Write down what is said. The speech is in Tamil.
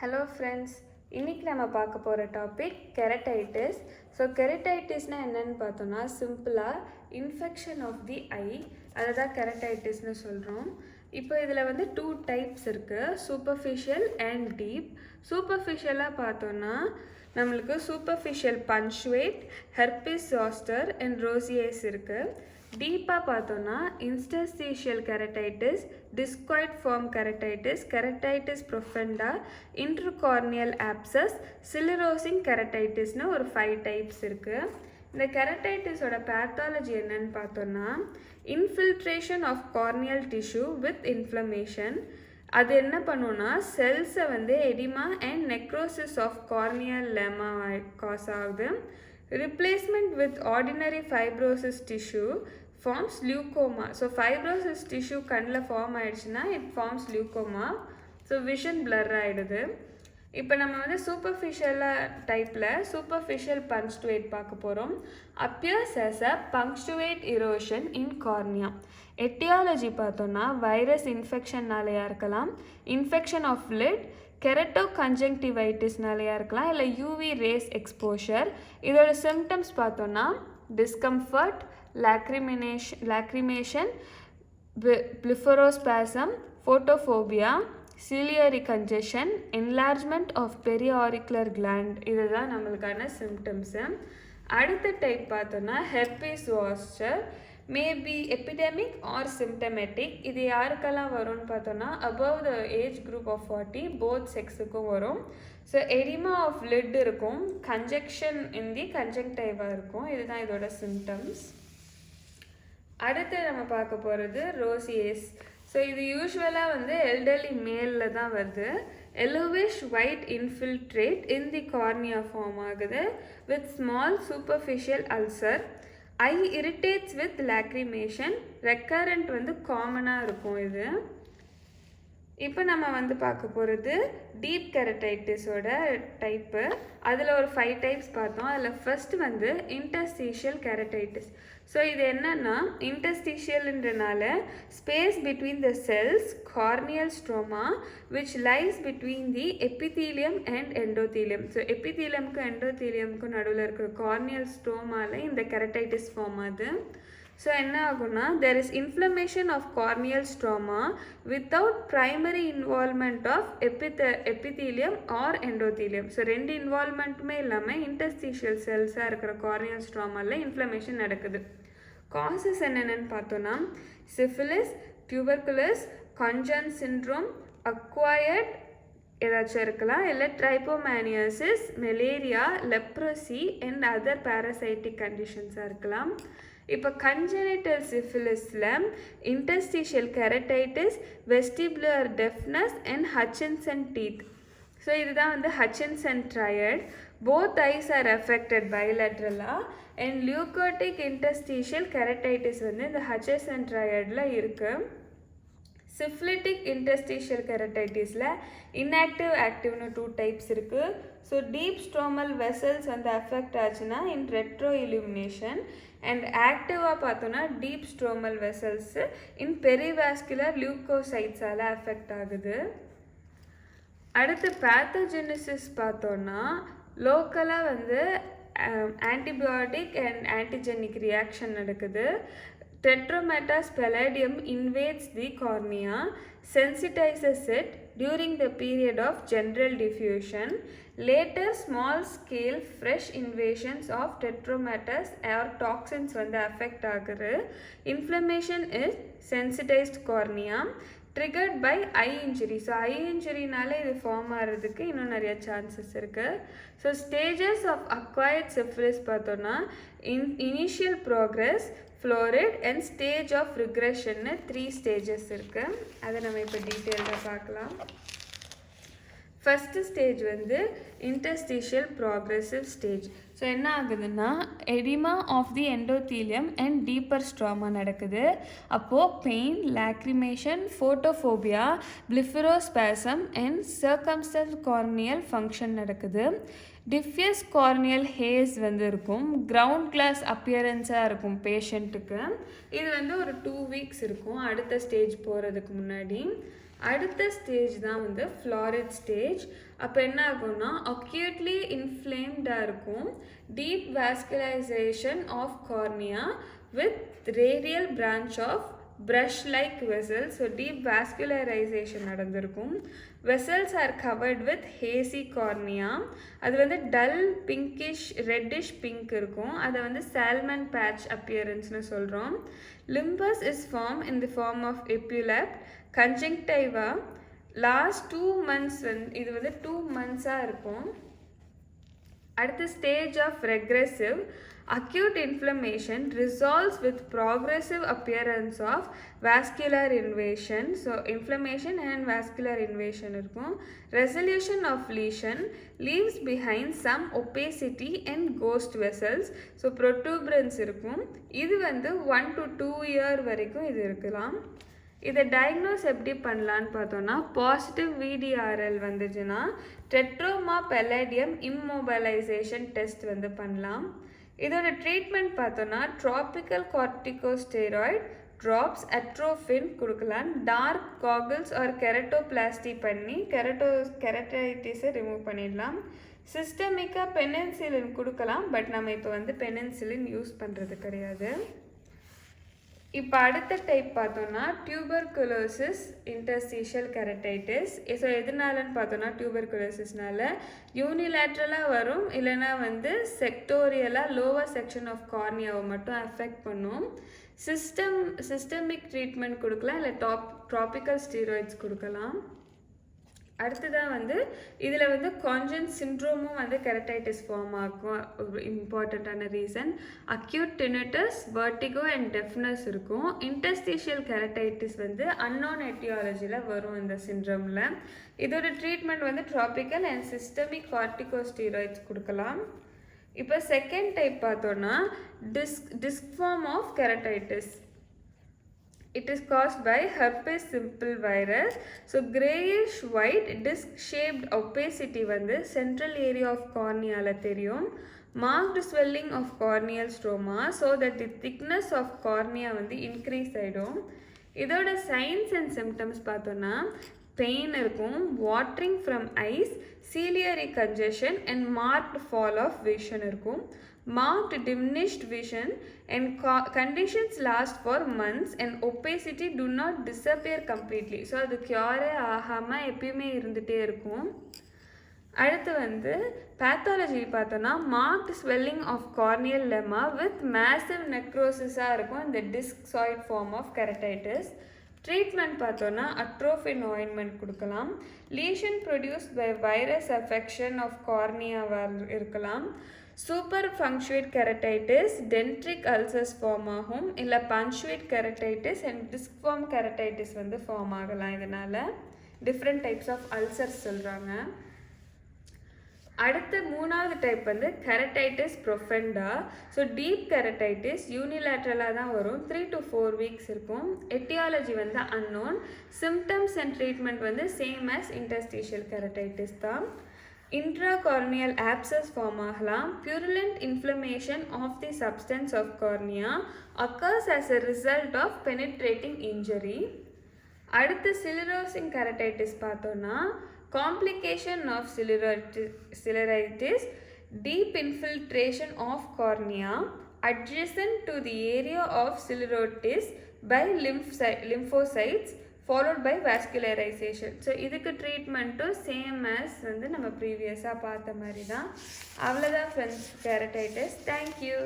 ஹலோ ஃப்ரெண்ட்ஸ், இன்றைக்கி நம்ம பார்க்க போகிற டாபிக் கெரட்டைட்டிஸ். ஸோ கெரட்டைட்டிஸ்னால் என்னென்னு பார்த்தோன்னா சிம்பிளாக இன்ஃபெக்ஷன் ஆஃப் தி ஐ, அதை தான் கெரட்டைட்டிஸ்னு சொல்கிறோம். இப்போ இதில் வந்து 2 டைப்ஸ் இருக்குது, சூப்பர்ஃபிஷியல் அண்ட் டீப். சூப்பர்ஃபிஷியலாக பார்த்தோன்னா நம்மளுக்கு superficial punctate, herpes zoster and rosacea இருக்குது. டீப்பாக பார்த்தோன்னா interstitial keratitis, discoid form keratitis, keratitis profunda, intracorneal abscess, sclerosing கெரட்டைட்டிஸ்னு ஒரு 5 டைப்ஸ் இருக்குது. இந்த கெரட்டைட்டிஸோட பேத்தாலஜி என்னன்னு பார்த்தோன்னா infiltration of corneal tissue with inflammation. அது என்ன பண்ணுன்னா செல்ஸை வந்து oedema and necrosis of corneal lamella cause ஆகுது. Replacement with ordinary fibrosis tissue forms leukoma. So fibrosis tissue கண்ணில் ஃபார்ம் ஆயிடுச்சுன்னா it forms leukoma. So vision blur ஆகிடுது. இப்போ நம்ம வந்து சூப்பர்ஃபிஷியலாக டைப்பில் சூப்பர்ஃபிஷியல் பங்க்சுவேட் பார்க்க போகிறோம். appears as a punctuate erosion in cornea. எட்டியாலஜி பார்த்தோன்னா வைரஸ் இன்ஃபெக்ஷன்னாலேயா இருக்கலாம், இன்ஃபெக்ஷன் ஆஃப் லிட், கெரட்டோகன்ஜங்டிவைட்டிஸ்னாலேயா இருக்கலாம், இல்லை யூவி ரேஸ் எக்ஸ்போஷர். இதோட சிம்டம்ஸ் பார்த்தோன்னா discomfort, lacrimation, blepharospasm, photophobia, ciliary congestion, enlargement of periauricular gland. இதுதான் நம்மளுக்கான சிம்டம்ஸு. அடுத்த டைப் பார்த்தோன்னா herpes zoster, maybe epidemic or symptomatic. இது யாருக்கெல்லாம் வரும்னு பார்த்தோன்னா above the age group of 40 both செக்ஸுக்கும் வரும். ஸோ எடிமா ஆஃப் லிட் இருக்கும், கன்ஜெக்ஷன் இன் தி கன்ஜங்டைவாக இருக்கும். இதுதான் இதோட சிம்டம்ஸ். அடுத்து நம்ம பார்க்க போகிறது ரோசியேஸ். ஸோ இது யூஸ்வலாக வந்து எல்டர்லி மேலில் தான் வருது. எல்லோவிஷ் ஒயிட் இன்ஃபில்ட்ரேட் இன் தி கார்னியா ஃபார்ம் ஆகுது with small superficial ulcer. I irritates with lacrimation. Recurrent வந்து காமனாக இருக்கும் இது. இப்போ நம்ம வந்து பார்க்க போகிறது டீப் கெரட்டைட்டிஸோட டைப்பு. அதில் ஒரு 5 டைப்ஸ் பார்த்தோம். அதில் ஃபர்ஸ்ட் வந்து இன்டர்ஸ்டீஷியல் கெரட்டைட்டிஸ். ஸோ இது என்னன்னா இன்டர்ஸ்டீஷியல்ன்றனால space between the cells corneal stroma which lies between the epithelium and endothelium. So எபிதீலியமுக்கும் எண்டோதீலியமுக்கும் நடுவில் இருக்கிற கார்னியல் ஸ்ட்ரோமாவில் இந்த கெரட்டைட்டிஸ் ஃபார்ம் ஆகுது. ஸோ என்ன ஆகும்னா there is inflammation of corneal stroma without primary involvement of epithelium or endothelium. So 2 இன்வால்மெண்ட்டுமே இல்லாமல் இன்டர்ஸ்டீஷியல் செல்ஸாக இருக்கிற கார்னியல் ஸ்ட்ராமாவில் இன்ஃப்ளமேஷன் நடக்குது. காசஸ் என்னென்னு பார்த்தோன்னா syphilis, tuberculosis, Cogan syndrome, acquired ஏதாச்சும் இருக்கலாம், இல்லை trypanosomiasis, malaria, leprosy and other parasitic கண்டிஷன்ஸாக இருக்கலாம். இப்போ கன்ஜெனிட்டல் சிஃபிலிஸில் interstitial keratitis, vestibular deafness and Hutchinson teeth. So இதுதான் வந்து Hutchinson triad. Both eyes are affected பைலேட்ரலாக அண்ட் லியூகோட்டிக் இன்டர்ஸ்டீஷியல் கெரட்டைட்டிஸ் வந்து இந்த ஹட்சின்சன் ட்ரையடில் இருக்குது. சிஃப்லிட்டிக் இன்டர்ஸ்டீஷியல் கெரட்டைட்டிஸில் இன்ஆக்டிவ் ஆக்டிவ்னு 2 டைப்ஸ் இருக்குது. ஸோ டீப் ஸ்ட்ரோமல் வெசல்ஸ் வந்து அஃபெக்ட் ஆச்சுன்னா இன் ரெட்ரோ இலுமினேஷன், அண்ட் ஆக்டிவாக பார்த்தோன்னா டீப் ஸ்ட்ரோமல் வெசல்ஸு இன் பெரிவாஸ்குலர் லியூகோசைட்ஸால் அஃபெக்ட் ஆகுது. அடுத்து பேத்தோஜெனிசிஸ் பார்த்தோன்னா லோக்கலாக வந்து ஆன்டிபயோட்டிக் அண்ட் ஆன்டிஜெனிக் ரியாக்ஷன் நடக்குது. Tetrametas palladium invades the cornea, sensitizes it during the period of general diffusion. Later, small-scale fresh invasions of tetrametas or toxins வந்து affect ஆகுது. Inflammation is sensitized cornea triggered by eye injury. So eye இன்ஜுரினால இது ஃபார்ம் ஆகிறதுக்கு இன்னும் நிறைய சான்சஸ் இருக்குது. So stages of acquired syphilis பார்த்தோன்னா initial progress, florid and stage of ரிக்ரெஷன்னு 3 ஸ்டேஜஸ் இருக்குது. அதை நம்ம இப்போ டீட்டெயிலாக பார்க்கலாம். ஃபஸ்ட்டு ஸ்டேஜ் வந்து இன்டர்ஸ்டீஷியல் ப்ராக்ரெசிவ் ஸ்டேஜ். ஸோ என்ன ஆகுதுன்னா oedema of the endothelium and deeper stroma நடக்குது. அப்போது pain, lacrimation, photophobia, blepharospasm and circumstances corneal function நடக்குது. டிஃப்யூஸ் கார்னியல் ஹேஸ் வந்து இருக்கும், கிரவுண்ட் கிளாஸ் அப்பியரன்ஸாக இருக்கும் பேஷண்ட்டுக்கு. இது வந்து ஒரு 2 வீக்ஸ் இருக்கும் அடுத்த ஸ்டேஜ் போகிறதுக்கு முன்னாடி. அடுத்த ஸ்டேஜ் தான் வந்து ஃப்ளாரிட் ஸ்டேஜ். அப்போ என்ன ஆகும்னா அக்யூட்லி இன்ஃப்ளேம்டாக இருக்கும். Deep vascularisation of cornea with radial branch of brush like vessels. So deep vascularisation நடந்திருக்கும். Vessels are covered with hazy cornea. அது வந்து டல் பிங்கிஷ் ரெட்டிஷ் பிங்க் இருக்கும். அதை வந்து சால்மன் பேட்ச் அப்பியரன்ஸ்னு சொல்கிறோம். Limbus is form in the form of epaulette. Conjunctiva last 2 months இது வந்து 2 months-ஆக இருக்கும். அடுத்த stage of regressive acute inflammation resolves with progressive appearance of vascular invasion. So inflammation and vascular invasion இருக்கும். Resolution of lesion leaves behind some opacity and ghost vessels. So protuberance இருக்கும். இது வந்து 1 to 2 year வரைக்கும் இது இருக்கலாம். இதை டயக்னோஸ் எப்படி பண்ணலான்னு பார்த்தோன்னா பாசிட்டிவ் VDRL வந்துச்சுன்னா டெட்ரோமா பெல்லடியம் இம்மொபைலைசேஷன் டெஸ்ட் வந்து பண்ணலாம். இதோட ட்ரீட்மெண்ட் பார்த்தோன்னா ட்ராபிக்கல் கார்டிகோஸ்டெராய்ட் ட்ராப்ஸ் அட்ரோஃபின் கொடுக்கலாம். டார்க் காகிள்ஸ் ஆர் கெரட்டோபிளாஸ்டி பண்ணி கெரட்டைட்டிஸை ரிமூவ் பண்ணிடலாம். சிஸ்டமிக்காக பெனிசிலின் கொடுக்கலாம். பட் நம்ம இப்போ வந்து பெனிசிலின் யூஸ் பண்ணுறது கிடையாது. இப்போ அடுத்த டைப் பார்த்தோன்னா டியூபர்குலோசிஸ் இன்டர்ஸ்டிஷியல் கெரட்டைட்டிஸ். ஸோ எதனாலன்னு பார்த்தோன்னா டியூபர்குலோசிஸ்னால யூனிலேட்ரலாக வரும், இல்லைனா வந்து செக்டோரியலாக லோவர் செக்ஷன் ஆஃப் கார்னியாவை மட்டும் அஃபெக்ட் பண்ணும். சிஸ்டமிக் ட்ரீட்மெண்ட் கொடுக்கலாம், இல்லை ட்ராபிக்கல் ஸ்டீராய்ட்ஸ் கொடுக்கலாம். அடுத்ததாக வந்து இதில் வந்து கான்ஜென்ட் சிண்ட்ரோமும் வந்து கெரட்டைட்டிஸ் ஃபார்ம் ஆகும். இம்பார்ட்டண்ட்டான reason acute tinnitus, vertigo and deafness இருக்கும். இன்டர்ஸ்டிஷியல் கெரட்டைட்டிஸ் வந்து அன்னோன் எட்டியாலஜியில் வரும் இந்த சிண்ட்ரோமில். இதோட ட்ரீட்மெண்ட் வந்து ட்ராபிக்கல் அண்ட் சிஸ்டமிக் கார்டிகோஸ்டீராய்ட்ஸ் கொடுக்கலாம். இப்போ செகண்ட் டைப் பார்த்தோன்னா disc form of keratitis. It is caused by herpes simple virus. So grayish white disc shaped opacity வந்து central area of cornea ல தெரியும். Marked swelling of corneal stroma so that the thickness of cornea வந்து increase ஆயிடும். இதோட signs and symptoms பார்த்தோன்னா பெயின் இருக்கும், watering from eyes, ciliary congestion and marked fall of vision இருக்கும். Marked diminished vision and conditions last for months and opacity do not disappear completely. So அது க்யூரே ஆகாமல் எப்பயுமே இருந்துகிட்டே இருக்கும். அடுத்து வந்து பேத்தாலஜி பார்த்தோன்னா marked swelling of corneal lamella with massive நெக்ரோசிஸாக இருக்கும் இந்த discoid form of keratitis. Treatment பார்த்தோன்னா அட்ரோஃபின் ஆயின்மெண்ட் கொடுக்கலாம். Lesion produced by virus affection of கார்னியாவாக இருக்கலாம். Super punctate keratitis dendritic ulcers form ஆகும், இல்லை punctate keratitis and disc form keratitis வந்து ஃபார்ம் ஆகலாம். இதனால் டிஃப்ரெண்ட் டைப்ஸ் ஆஃப் அல்சர்ஸ் சொல்கிறாங்க. அடுத்த மூணாவது டைப் வந்து கெரட்டைட்டிஸ் ப்ரொஃபெண்டா. ஸோ டீப் கெரட்டைட்டிஸ் யூனிலேட்ரலாக தான் வரும், 3 to 4 weeks இருக்கும். எட்டியாலஜி வந்து அன்னோன். சிம்டம்ஸ் அண்ட் ட்ரீட்மெண்ட் வந்து சேம் ஆஸ் இன்டர்ஸ்டிஷியல் கெரட்டைட்டிஸ் தான். Intracorneal abscess ஃபார்ம் ஆகலாம். Purulent inflammation of the substance of cornea occurs as a result of penetrating injury. அடுத்து சிலிரோசிங் கெரட்டைட்டிஸ் பார்த்தோன்னா complication of cellulitis, deep infiltration of cornea adjacent to the area of cellulitis by lymphocytes followed by vascularization. So இதுக்கு ட்ரீட்மெண்ட்டும் சேம் ஆஸ் வந்து நம்ம ப்ரீவியஸாக பார்த்த மாதிரி தான். அவ்வளோதான் ஃப்ரெண்ட்ஸ் கெரட்டைட்டிஸ். தேங்க்யூ.